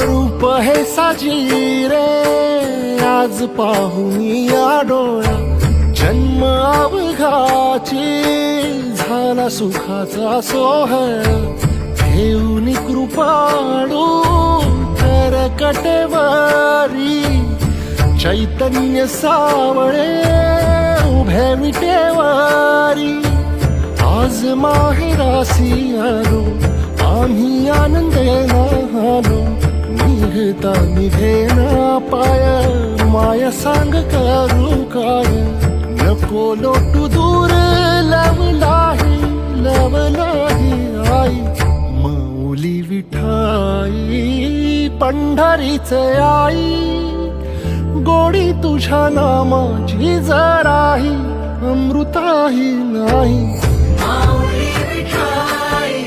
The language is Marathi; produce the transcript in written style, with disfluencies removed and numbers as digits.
रूप हे साजी रे आज पाहुनी या डोळा जन्म अवघाची झाला सुखाचा सोहळा घेऊन कृपाळू तर कटेवारी चैतन्य सावळे उभे विटेवारी आज माहेरासी आलो आम्ही आनंदेना आलो निघता निघेना पाय माया सांग करू काय नको लोटू दूर लवलाही आई माऊली विठाई पंढरीच आई गोडी तुझ्या नामाची जराही अमृताही नाही माऊली विठाई